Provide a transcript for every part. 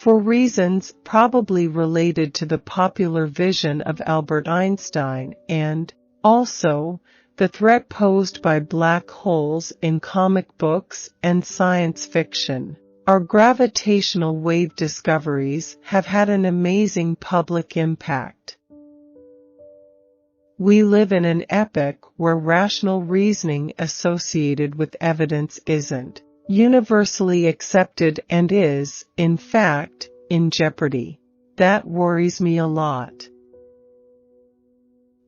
for reasons probably related to the popular vision of Albert Einstein and, also, the threat posed by black holes in comic books and science fiction. Our gravitational wave discoveries have had an amazing public impact. We live in an epoch where rational reasoning associated with evidence isn't universally accepted and is, in fact, in jeopardy. That worries me a lot.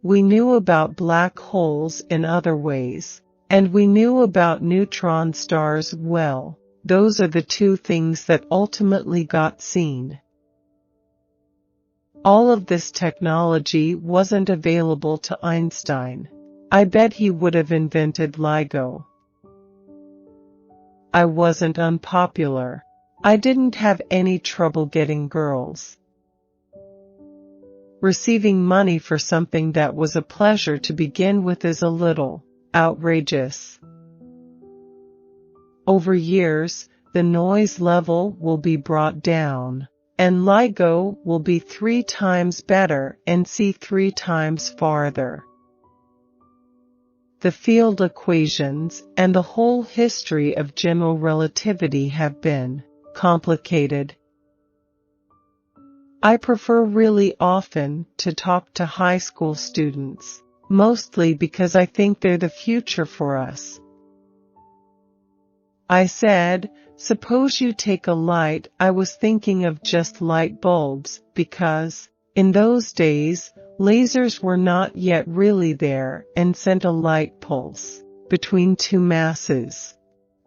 We knew about black holes in other ways, and we knew about neutron stars well. Those are the two things that ultimately got seen. All of this technology wasn't available to Einstein. I bet he would have invented LIGO. I wasn't unpopular. I didn't have any trouble getting girls. Receiving money for something that was a pleasure to begin with is a little outrageous. Over years, the noise level will be brought down, and LIGO will be 3 times better and see 3 times farther. The field equations and the whole history of general relativity have been complicated. I prefer really often to talk to high school students, mostly because I think they're the future for us. I said, suppose you take a light. I was thinking of just light bulbs, because, in those days, lasers were not yet really there and sent a light pulse between 2 masses.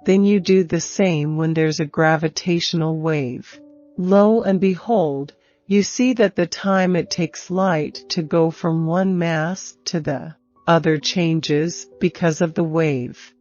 Then you do the same when there's a gravitational wave. Lo and behold, you see that the time it takes light to go from one mass to the other changes because of the wave.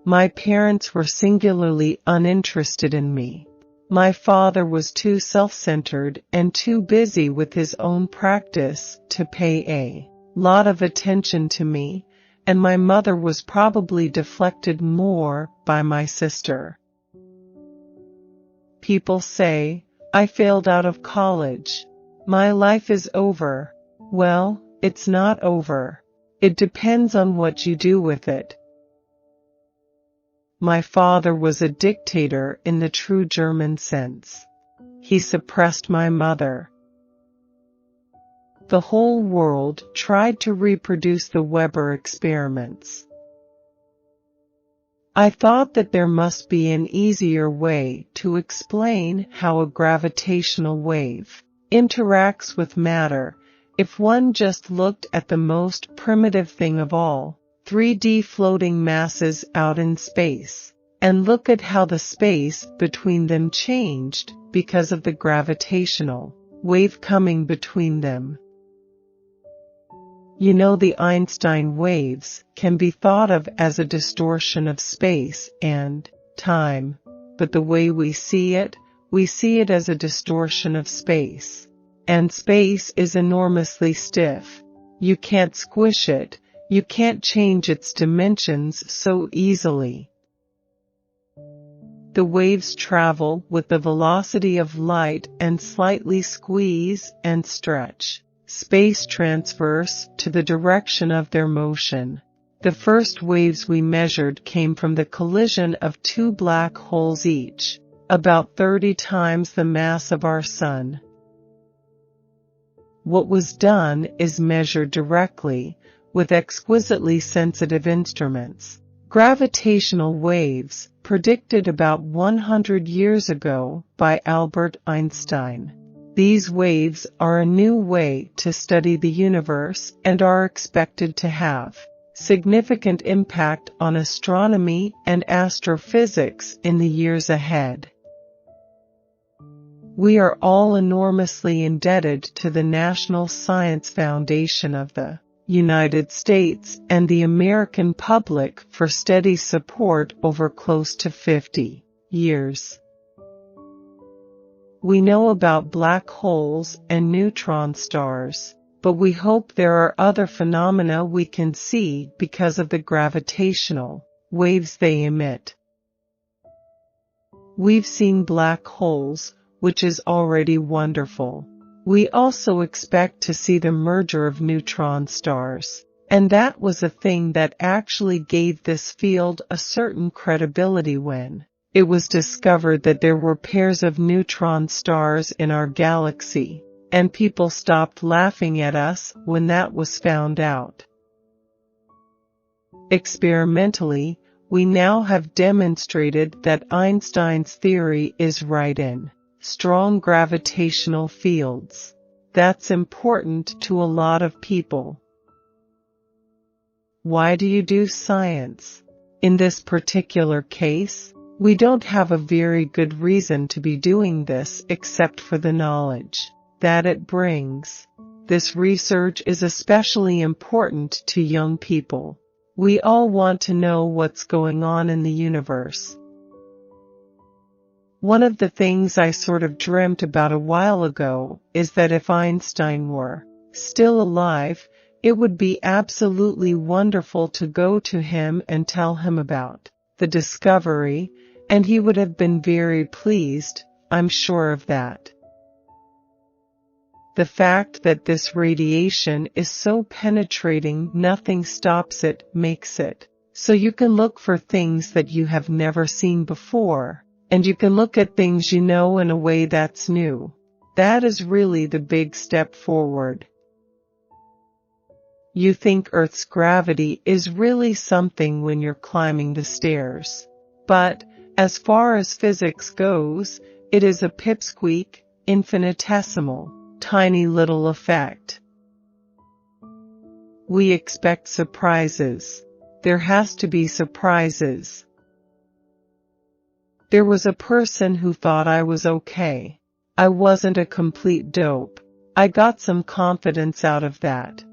My parents were singularly uninterested in me. My father was too self-centered and too busy with his own practice to pay a lot of attention to me, and my mother was probably deflected more by my sister. People say, I failed out of college. My life is over. Well, it's not over. It depends on what you do with it. My father was a dictator in the true German sense. He suppressed my mother. The whole world tried to reproduce the Weber experiments. I thought that there must be an easier way to explain how a gravitational wave interacts with matter if one just looked at the most primitive thing of all, 3D floating masses out in space, and look at how the space between them changed because of the gravitational wave coming between them. You know, the Einstein waves can be thought of as a distortion of space and time, but the way we see it as a distortion of space. And space is enormously stiff. You can't squish it, you can't change its dimensions so easily. The waves travel with the velocity of light and slightly squeeze and stretch space transverse to the direction of their motion. The first waves we measured came from the collision of 2 black holes each, about 30 times the mass of our Sun. What was done is measured directly, with exquisitely sensitive instruments. Gravitational waves, predicted about 100 years ago by Albert Einstein. These waves are a new way to study the universe and are expected to have significant impact on astronomy and astrophysics in the years ahead. We are all enormously indebted to the National Science Foundation of the United States and the American public for steady support over close to 50 years. We know about black holes and neutron stars, but we hope there are other phenomena we can see because of the gravitational waves they emit. We've seen black holes, which is already wonderful. We also expect to see the merger of neutron stars. And that was a thing that actually gave this field a certain credibility when it was discovered that there were pairs of neutron stars in our galaxy, and people stopped laughing at us when that was found out. Experimentally, we now have demonstrated that Einstein's theory is right in strong gravitational fields. That's important to a lot of people. Why do you do science? In this particular case, we don't have a very good reason to be doing this except for the knowledge that it brings. This research is especially important to young people. We all want to know what's going on in the universe. One of the things I sort of dreamt about a while ago is that if Einstein were still alive, it would be absolutely wonderful to go to him and tell him about the discovery, and he would have been very pleased, I'm sure of that. The fact that this radiation is so penetrating nothing stops it makes it so you can look for things that you have never seen before, and you can look at things you know in a way that's new. That is really the big step forward. You think Earth's gravity is really something when you're climbing the stairs. But, as far as physics goes, it is a pipsqueak, infinitesimal, tiny little effect. We expect surprises. There has to be surprises. There was a person who thought I was okay. I wasn't a complete dope. I got some confidence out of that.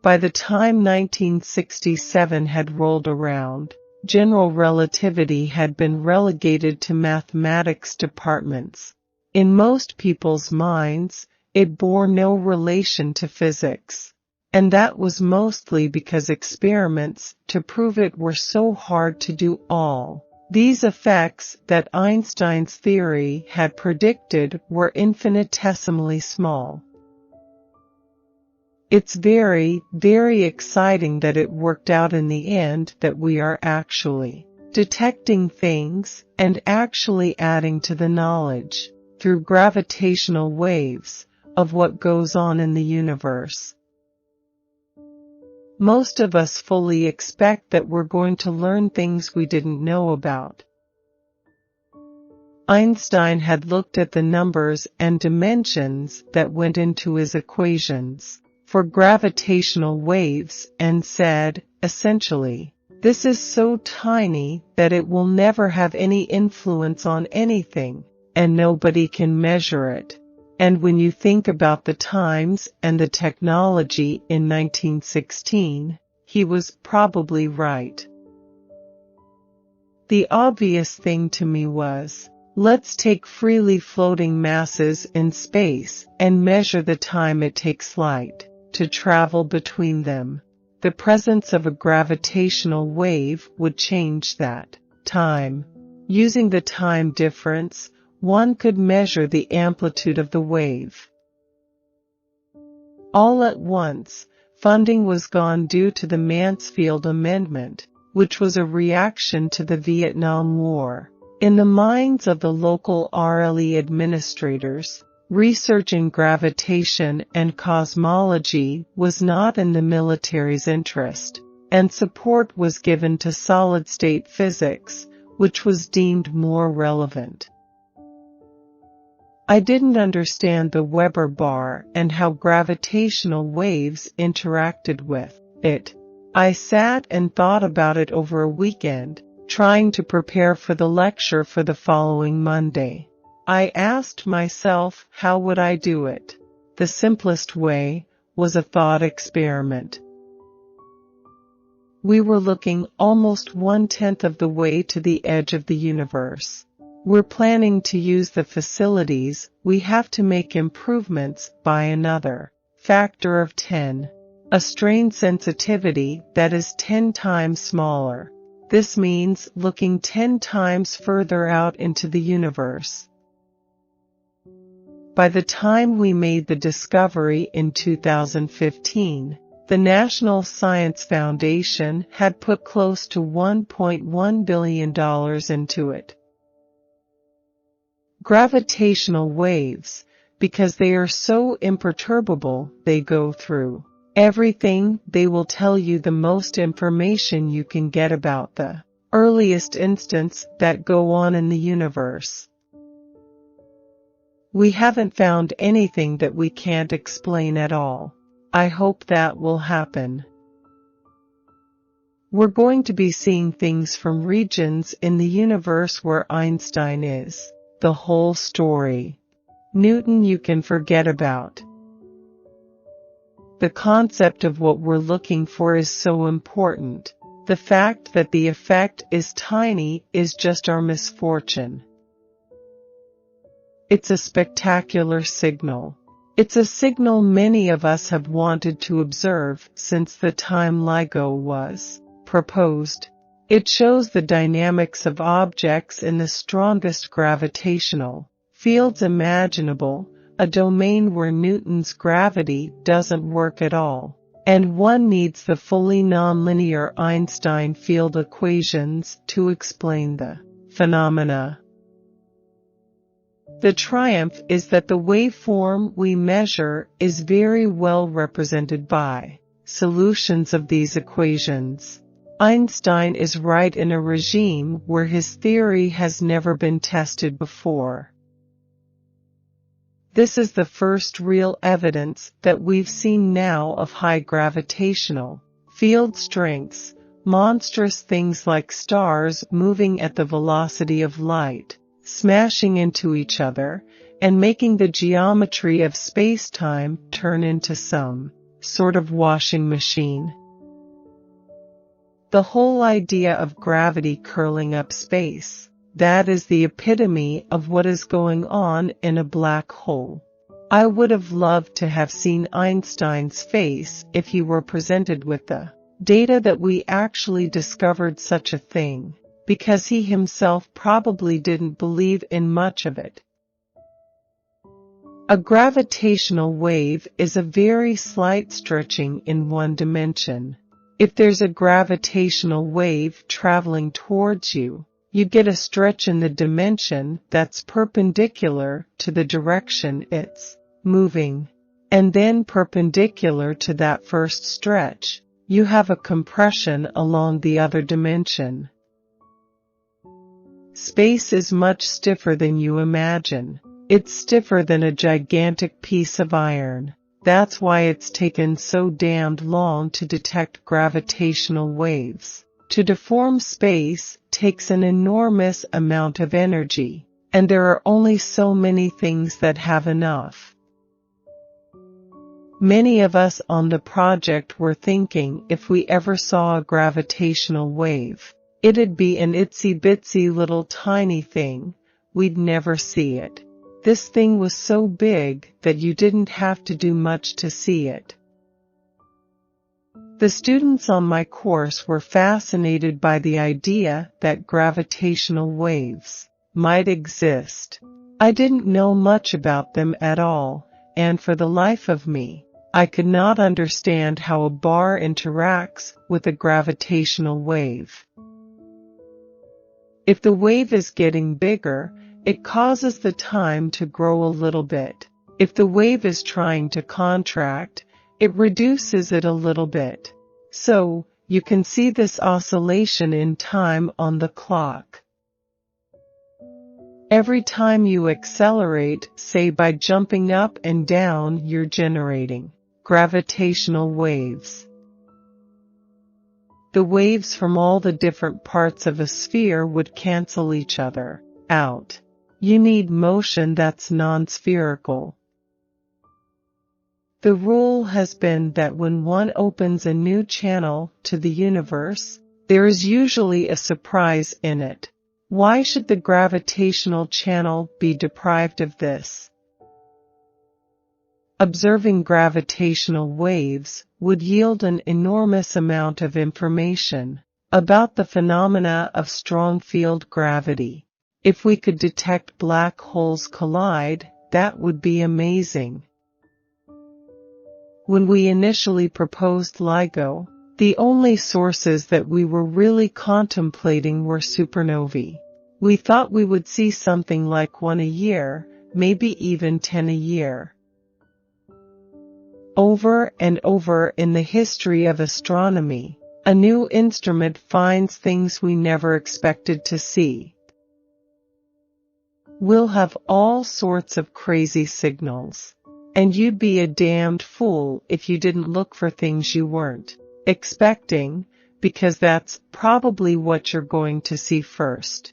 By the time 1967 had rolled around, general relativity had been relegated to mathematics departments. In most people's minds, it bore no relation to physics. And that was mostly because experiments to prove it were so hard to do all. These effects that Einstein's theory had predicted were infinitesimally small. It's very, very exciting that it worked out in the end, that we are actually detecting things and actually adding to the knowledge through gravitational waves of what goes on in the universe. Most of us fully expect that we're going to learn things we didn't know about. Einstein had looked at the numbers and dimensions that went into his equations for gravitational waves and said, essentially, this is so tiny that it will never have any influence on anything, and nobody can measure it. And when you think about the times and the technology in 1916, he was probably right. The obvious thing to me was, let's take freely floating masses in space and measure the time it takes light to travel between them. The presence of a gravitational wave would change that time. Using the time difference, one could measure the amplitude of the wave. All at once, funding was gone due to the Mansfield Amendment, which was a reaction to the Vietnam War. In the minds of the local RLE administrators, research in gravitation and cosmology was not in the military's interest, and support was given to solid-state physics, which was deemed more relevant. I didn't understand the Weber bar and how gravitational waves interacted with it. I sat and thought about it over a weekend, trying to prepare for the lecture for the following Monday. I asked myself, how would I do it? The simplest way was a thought experiment. We were looking almost 1/10 of the way to the edge of the universe. We're planning to use the facilities, we have to make improvements by another factor of 10. A strain sensitivity that is 10 times smaller. This means looking 10 times further out into the universe. By the time we made the discovery in 2015, the National Science Foundation had put close to $1.1 billion into it. Gravitational waves, because they are so imperturbable, they go through everything. They will tell you the most information you can get about the earliest instants that go on in the universe. We haven't found anything that we can't explain at all. I hope that will happen. We're going to be seeing things from regions in the universe where Einstein is the whole story. Newton you can forget about. The concept of what we're looking for is so important. The fact that the effect is tiny is just our misfortune. It's a spectacular signal. It's a signal many of us have wanted to observe since the time LIGO was proposed. It shows the dynamics of objects in the strongest gravitational fields imaginable, a domain where Newton's gravity doesn't work at all, and one needs the fully nonlinear Einstein field equations to explain the phenomena. The triumph is that the waveform we measure is very well represented by solutions of these equations. Einstein is right in a regime where his theory has never been tested before. This is the first real evidence that we've seen now of high gravitational field strengths, monstrous things like stars moving at the velocity of light, smashing into each other, and making the geometry of space-time turn into some sort of washing machine. The whole idea of gravity curling up space, that is the epitome of what is going on in a black hole. I would have loved to have seen Einstein's face if he were presented with the data that we actually discovered such a thing, because he himself probably didn't believe in much of it. A gravitational wave is a very slight stretching in one dimension. If there's a gravitational wave traveling towards you, you get a stretch in the dimension that's perpendicular to the direction it's moving. And then perpendicular to that first stretch, you have a compression along the other dimension. Space is much stiffer than you imagine. It's stiffer than a gigantic piece of iron. That's why it's taken so damned long to detect gravitational waves. To deform space takes an enormous amount of energy, and there are only so many things that have enough. Many of us on the project were thinking if we ever saw a gravitational wave, it'd be an itsy-bitsy little tiny thing. We'd never see it. This thing was so big that you didn't have to do much to see it. The students on my course were fascinated by the idea that gravitational waves might exist. I didn't know much about them at all, and for the life of me, I could not understand how a bar interacts with a gravitational wave. If the wave is getting bigger, it causes the time to grow a little bit. If the wave is trying to contract, it reduces it a little bit. So, you can see this oscillation in time on the clock. Every time you accelerate, say by jumping up and down, you're generating gravitational waves. The waves from all the different parts of a sphere would cancel each other out. You need motion that's non-spherical. The rule has been that when one opens a new channel to the universe, there is usually a surprise in it. Why should the gravitational channel be deprived of this? Observing gravitational waves would yield an enormous amount of information. about the phenomena of strong field gravity. If we could detect black holes collide, that would be amazing. When we initially proposed LIGO, the only sources that we were really contemplating were supernovae. We thought we would see something like 1 a year, maybe even 10 a year. Over and over in the history of astronomy, a new instrument finds things we never expected to see. We'll have all sorts of crazy signals. And you'd be a damned fool if you didn't look for things you weren't expecting, because that's probably what you're going to see first.